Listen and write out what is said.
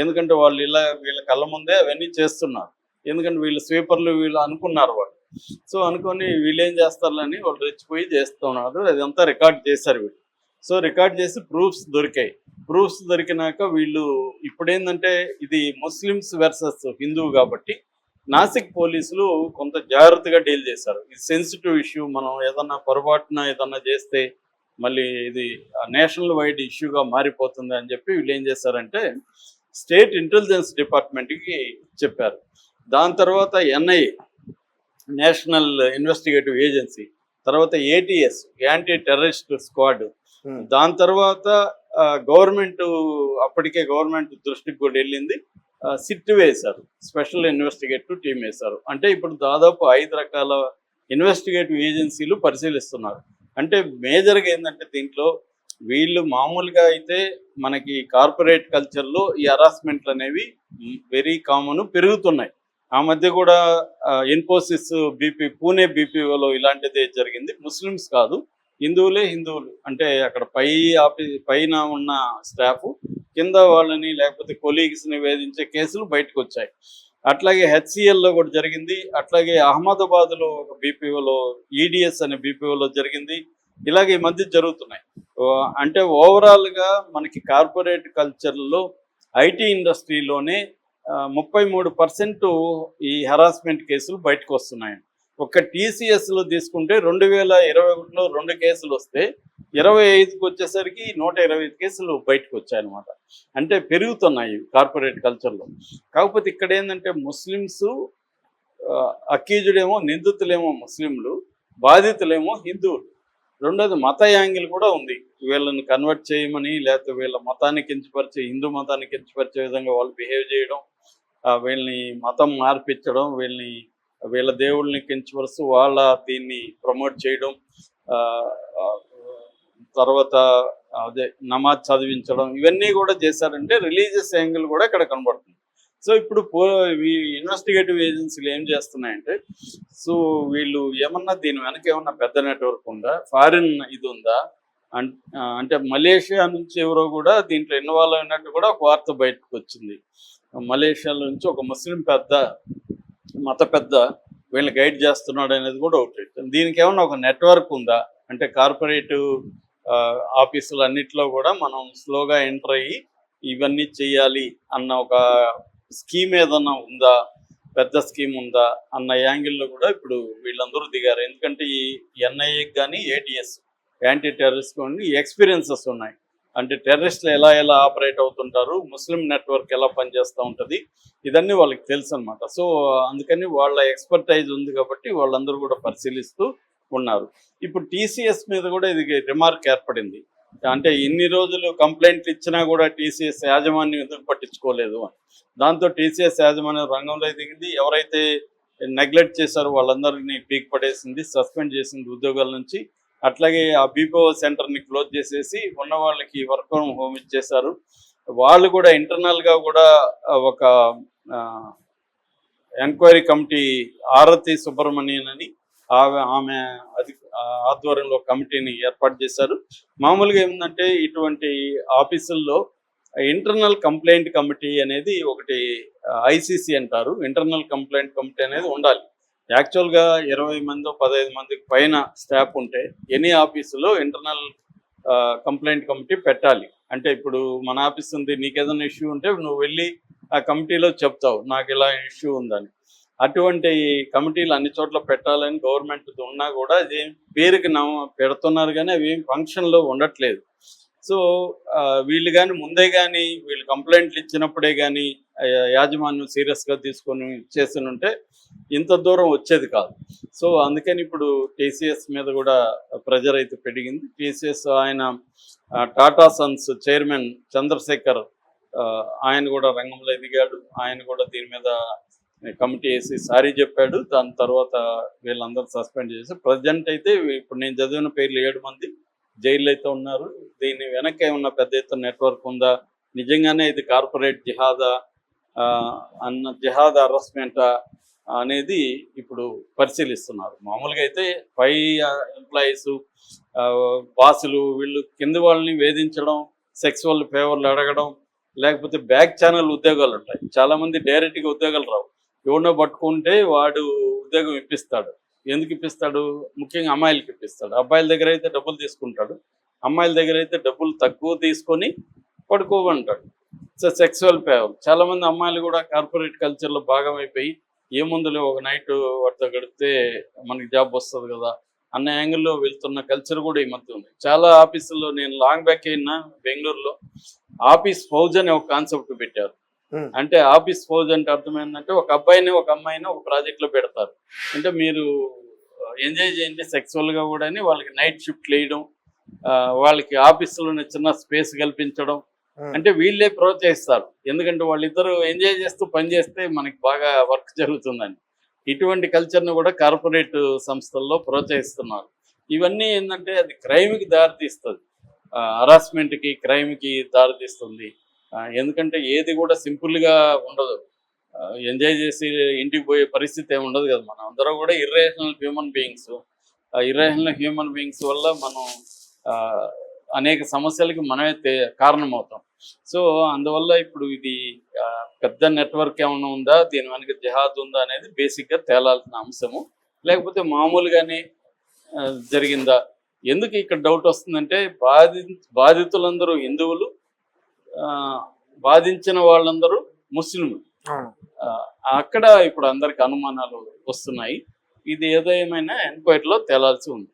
ఎందుకంటే వాళ్ళు వీళ్ళ కళ్ళ ముందే అవన్నీ చేస్తున్నారు. ఎందుకంటే వీళ్ళు స్వీపర్లు వీళ్ళు అనుకున్నారు వాళ్ళు. సో అనుకొని వీళ్ళేం చేస్తారని వాళ్ళు రెచ్చిపోయి చేస్తున్నారు. అదంతా రికార్డ్ చేశారు వీళ్ళు. సో రికార్డ్ చేసి ప్రూఫ్స్ దొరికాయి. ప్రూఫ్స్ దొరికినాక వీళ్ళు ఇప్పుడేంటంటే ఇది ముస్లిమ్స్ వర్సెస్ హిందువు కాబట్టి నాసిక్ పోలీసులు కొంత జాగ్రత్తగా డీల్ చేశారు. ఇది సెన్సిటివ్ ఇష్యూ, మనం ఏదన్నా పొరపాటున ఏదన్నా చేస్తే మళ్ళీ ఇది నేషనల్ వైడ్ ఇష్యూగా మారిపోతుంది అని చెప్పి వీళ్ళు ఏం చేశారంటే స్టేట్ ఇంటెలిజెన్స్ డిపార్ట్మెంట్కి చెప్పారు. దాని తర్వాత ఎన్ఐఏ, నేషనల్ ఇన్వెస్టిగేటివ్ ఏజెన్సీ, తర్వాత ఏటీఎస్, యాంటీ టెర్రరిస్ట్ స్క్వాడ్, దాని తర్వాత గవర్నమెంట్, అప్పటికే గవర్నమెంట్ దృష్టికి కూడా వెళ్ళింది, సిట్ వేశారు, స్పెషల్ ఇన్వెస్టిగేటివ్ టీం వేశారు. అంటే ఇప్పుడు దాదాపు 5 రకాల ఇన్వెస్టిగేటివ్ ఏజెన్సీలు పరిశీలిస్తున్నారు. అంటే మేజర్గా ఏంటంటే దీంట్లో వీళ్ళు మామూలుగా అయితే మనకి కార్పొరేట్ కల్చర్లో ఈ హరాస్మెంట్లు అనేవి వెరీ కామన్, పెరుగుతున్నాయి. ఆ మధ్య కూడా ఇన్ఫోసిస్ పూణే బీపీఓలో ఇలాంటిదే జరిగింది. ముస్లిమ్స్ కాదు, హిందువులు అంటే అక్కడ పైన ఉన్న స్టాఫ్ కింద వాళ్ళని లేకపోతే కొలీగ్స్ని వేధించే కేసులు బయటకు వచ్చాయి. అట్లాగే హెచ్సిఎల్లో కూడా జరిగింది. అట్లాగే అహ్మదాబాద్లో ఒక బీపీఓలో, ఈడిఎస్ అనే బీపీఓలో జరిగింది. ఇలాగే ఈ మధ్య జరుగుతున్నాయి. అంటే ఓవరాల్గా మనకి కార్పొరేట్ కల్చర్లో ఐటీ ఇండస్ట్రీలోనే 33% ఈ హెరాస్మెంట్ కేసులు బయటకు వస్తున్నాయండి. ఒక్క టీసీఎస్లో తీసుకుంటే 2021లో 2 కేసులు వస్తే 25కి వచ్చేసరికి 125 కేసులు బయటకు వచ్చాయన్నమాట. అంటే పెరుగుతున్నాయి కార్పొరేట్ కల్చర్లో. కాకపోతే ఇక్కడ ఏంటంటే ముస్లిమ్స్ అక్యూజుడేమో, నిందితులేమో ముస్లింలు, బాధితులేమో హిందువులు. రెండోది మత యాంగిల్ కూడా ఉంది. వీళ్ళని కన్వర్ట్ చేయమని, లేకపోతే వీళ్ళ మతాన్ని కించపరిచే, హిందూ మతాన్ని కించపరిచే విధంగా వాళ్ళు బిహేవ్ చేయడం, వీళ్ళని మతం మార్పించడం, వీళ్ళ దేవుళ్ళని కించపరుస్తూ వాళ్ళ దీన్ని ప్రమోట్ చేయడం, తర్వాత అదే నమాజ్ చదివించడం, ఇవన్నీ కూడా చేశారంటే రిలీజియస్ యాంగిల్ కూడా ఇక్కడ కనబడుతుంది. సో ఇప్పుడు ఈ ఇన్వెస్టిగేటివ్ ఏజెన్సీలు ఏం చేస్తున్నాయంటే, సో వీళ్ళు ఏమన్నా దీని వెనక ఏమన్నా పెద్ద నెట్వర్క్ ఉందా, ఫారిన్ ఇది ఉందా అంటే మలేషియా నుంచి ఎవరో కూడా దీంట్లో ఇన్వాల్వ్ అయినట్టు కూడా ఒక వార్త బయటకు వచ్చింది. మలేషియా నుంచి ఒక ముస్లిం మత పెద్ద వీళ్ళని గైడ్ చేస్తున్నాడు అనేది కూడా ఒకటి. దీనికి ఏమన్నా ఒక నెట్వర్క్ ఉందా అంటే కార్పొరేటివ్ ఆఫీసులు అన్నిట్లో కూడా మనం స్లోగా ఎంటర్ అయ్యి ఇవన్నీ చెయ్యాలి అన్న ఒక స్కీమ్ ఏదన్నా ఉందా, పెద్ద స్కీమ్ ఉందా అన్న యాంగిల్లో కూడా ఇప్పుడు వీళ్ళందరూ దిగారు. ఎందుకంటే ఈ ఎన్ఐఏకి కానీ ఏటీఎస్, యాంటీ టెర్రరిస్ట్ కానీ ఎక్స్పీరియన్సెస్ ఉన్నాయి. అంటే టెర్రరిస్టులు ఎలా ఆపరేట్ అవుతుంటారు, ముస్లిం నెట్వర్క్ ఎలా పనిచేస్తూ ఉంటుంది, ఇదన్నీ వాళ్ళకి తెలుసు అనమాట. సో అందుకని వాళ్ళ ఎక్స్పర్టైజ్ ఉంది కాబట్టి వాళ్ళందరూ కూడా పరిశీలిస్తూ ఉన్నారు. ఇప్పుడు టీసీఎస్ మీద కూడా ఇది రిమార్క్ ఏర్పడింది. అంటే ఇన్ని రోజులు కంప్లైంట్లు ఇచ్చినా కూడా టీసీఎస్ యాజమాన్యం ఎందుకు పట్టించుకోలేదు అని. దాంతో టీసీఎస్ యాజమాన్యం రంగంలో దిగింది. ఎవరైతే నెగ్లెక్ట్ చేశారో వాళ్ళందరినీ పీక్ పడేసింది, సస్పెండ్ చేసింది ఉద్యోగాల నుంచి. అట్లాగే ఆ బీపీఓ సెంటర్ని క్లోజ్ చేసేసి ఉన్న వాళ్ళకి వర్క్ ఫ్రమ్ హోమ్ ఇచ్చేశారు. వాళ్ళు కూడా ఇంటర్నల్గా కూడా ఒక ఎంక్వైరీ కమిటీ, ఆరతి సుబ్రహ్మణ్యన్ అని ఆమె ఆధ్వర్యంలో కమిటీని ఏర్పాటు చేశారు. మామూలుగా ఏమిటంటే ఇటువంటి ఆఫీసుల్లో ఇంటర్నల్ కంప్లైంట్ కమిటీ అనేది ఒకటి ఐసీసీ అంటారు. ఇంటర్నల్ కంప్లైంట్ కమిటీ అనేది ఉండాలి. యాక్చువల్గా 20 మందో 15 మందికి పైన స్టాఫ్ ఉంటే ఎనీ ఆఫీసులో ఇంటర్నల్ కంప్లైంట్ కమిటీ పెట్టాలి. అంటే ఇప్పుడు మన ఆఫీస్ ఉంది, నీకు ఏదైనా ఇష్యూ ఉంటే నువ్వు వెళ్ళి ఆ కమిటీలో చెప్తావు నాకు ఇలా ఇష్యూ ఉందని. అటువంటి కమిటీలు అన్ని చోట్ల పెట్టాలని గవర్నమెంట్ ఉన్నా కూడా అది పేరుకి పెడుతున్నారు కానీ అవి ఏం ఫంక్షన్లో ఉండట్లేదు. సో వీళ్ళు కానీ ముందే కానీ వీళ్ళు కంప్లైంట్లు ఇచ్చినప్పుడే కానీ యాజమాన్యం సీరియస్గా తీసుకొని చేసి ఉంటే ఇంత దూరం వచ్చేది కాదు. సో అందుకని ఇప్పుడు టీసీఎస్ మీద కూడా ప్రెజర్ అయితే పెరిగింది. టీసీఎస్ ఆయన టాటా సన్స్ చైర్మన్ చంద్రశేఖర్ ఆయన కూడా రంగంలో ఎదిగాడు. ఆయన కూడా దీని మీద కమిటీ వేసి సారీ చెప్పాడు. దాని తర్వాత వీళ్ళందరూ సస్పెండ్ చేసి ప్రజెంట్ అయితే ఇప్పుడు నేను చదివిన పేర్లు 7 మంది జైల్లో అయితే ఉన్నారు. దీని వెనక ఏమన్నా పెద్ద ఎత్తున నెట్వర్క్ ఉందా, నిజంగానే ఇది కార్పొరేట్ జిహాదా జిహాద్ హరాస్మెంటా అనేది ఇప్పుడు పరిశీలిస్తున్నారు. మామూలుగా అయితే పై ఎంప్లాయీస్, బాసులు వీళ్ళు కింది వాళ్ళని వేధించడం, సెక్సువల్ ఫేవర్లు అడగడం, లేకపోతే బ్యాక్ ఛానల్ ఉద్యోగాలు ఉంటాయి. చాలా మంది డైరెక్ట్గా ఉద్యోగాలు రావు. ఎవరినో పట్టుకుంటే వాడు ఉద్యోగం ఇప్పిస్తాడు. ఎందుకు ఇప్పిస్తాడు? ముఖ్యంగా అమ్మాయిలకి ఇప్పిస్తాడు. అబ్బాయిల దగ్గర అయితే డబ్బులు తీసుకుంటాడు. అమ్మాయిల దగ్గర అయితే డబ్బులు తక్కువ తీసుకొని పడుకోమంటాడు. So sexual favour. చాలా మంది అమ్మాయిలు కూడా కార్పొరేట్ కల్చర్లో భాగం అయిపోయి ఏముందులే ఒక నైట్ వాటితో గడిపితే మనకి జాబ్ వస్తుంది కదా అన్న యాంగిల్లో వెళ్తున్న కల్చర్ కూడా ఈ మధ్య ఉంది. చాలా ఆఫీసుల్లో నేను లాంగ్ బ్యాక్ అయినా బెంగళూరులో ఆఫీస్ ఫౌజ్ అనే ఒక కాన్సెప్ట్ పెట్టారు. అంటే ఆఫీస్ ఫౌజ్ అంటే అర్థం ఏంటంటే ఒక అబ్బాయిని ఒక అమ్మాయిని ఒక ప్రాజెక్ట్ లో పెడతారు. అంటే మీరు ఎంజాయ్ చేయండి సెక్సువల్ గా కూడా అని వాళ్ళకి నైట్ షిఫ్ట్ వేయడం, వాళ్ళకి ఆఫీసులోనే చిన్న స్పేస్ కల్పించడం. అంటే వీళ్ళే ప్రోత్సహిస్తారు. ఎందుకంటే వాళ్ళిద్దరూ ఎంజాయ్ చేస్తూ పని చేస్తే మనకి బాగా వర్క్ జరుగుతుందని. ఇటువంటి కల్చర్ను కూడా కార్పొరేట్ సంస్థల్లో ప్రోత్సహిస్తున్నారు. ఇవన్నీ ఏంటంటే అది క్రైమ్కి దారితీస్తుంది, హరాస్మెంట్కి క్రైమ్కి దారితీస్తుంది. ఎందుకంటే ఏది కూడా సింపుల్గా ఉండదు. ఎంజాయ్ చేసి ఇంటికి పోయే పరిస్థితి ఏమి ఉండదు కదా. మనం అందరం కూడా irrational human beings. Irrational human beings వల్ల మనం అనేక సమస్యలకి మనమే కారణమవుతాం. సో అందువల్ల ఇప్పుడు ఇది పెద్ద నెట్వర్క్ ఏమైనా ఉందా, దీని వెనక జిహాద్ ఉందా అనేది బేసిక్గా తేలాల్సిన అంశము. లేకపోతే మామూలుగానే జరిగిందా? ఎందుకు ఇక్కడ డౌట్ వస్తుందంటే బాధితులందరూ హిందువులు, బాధించిన వాళ్ళందరూ ముస్లింలు. అక్కడ ఇప్పుడు అందరికి అనుమానాలు వస్తున్నాయి. ఇది ఏదేమైనా ఎంక్వైరీలో తేలాల్సి ఉంది.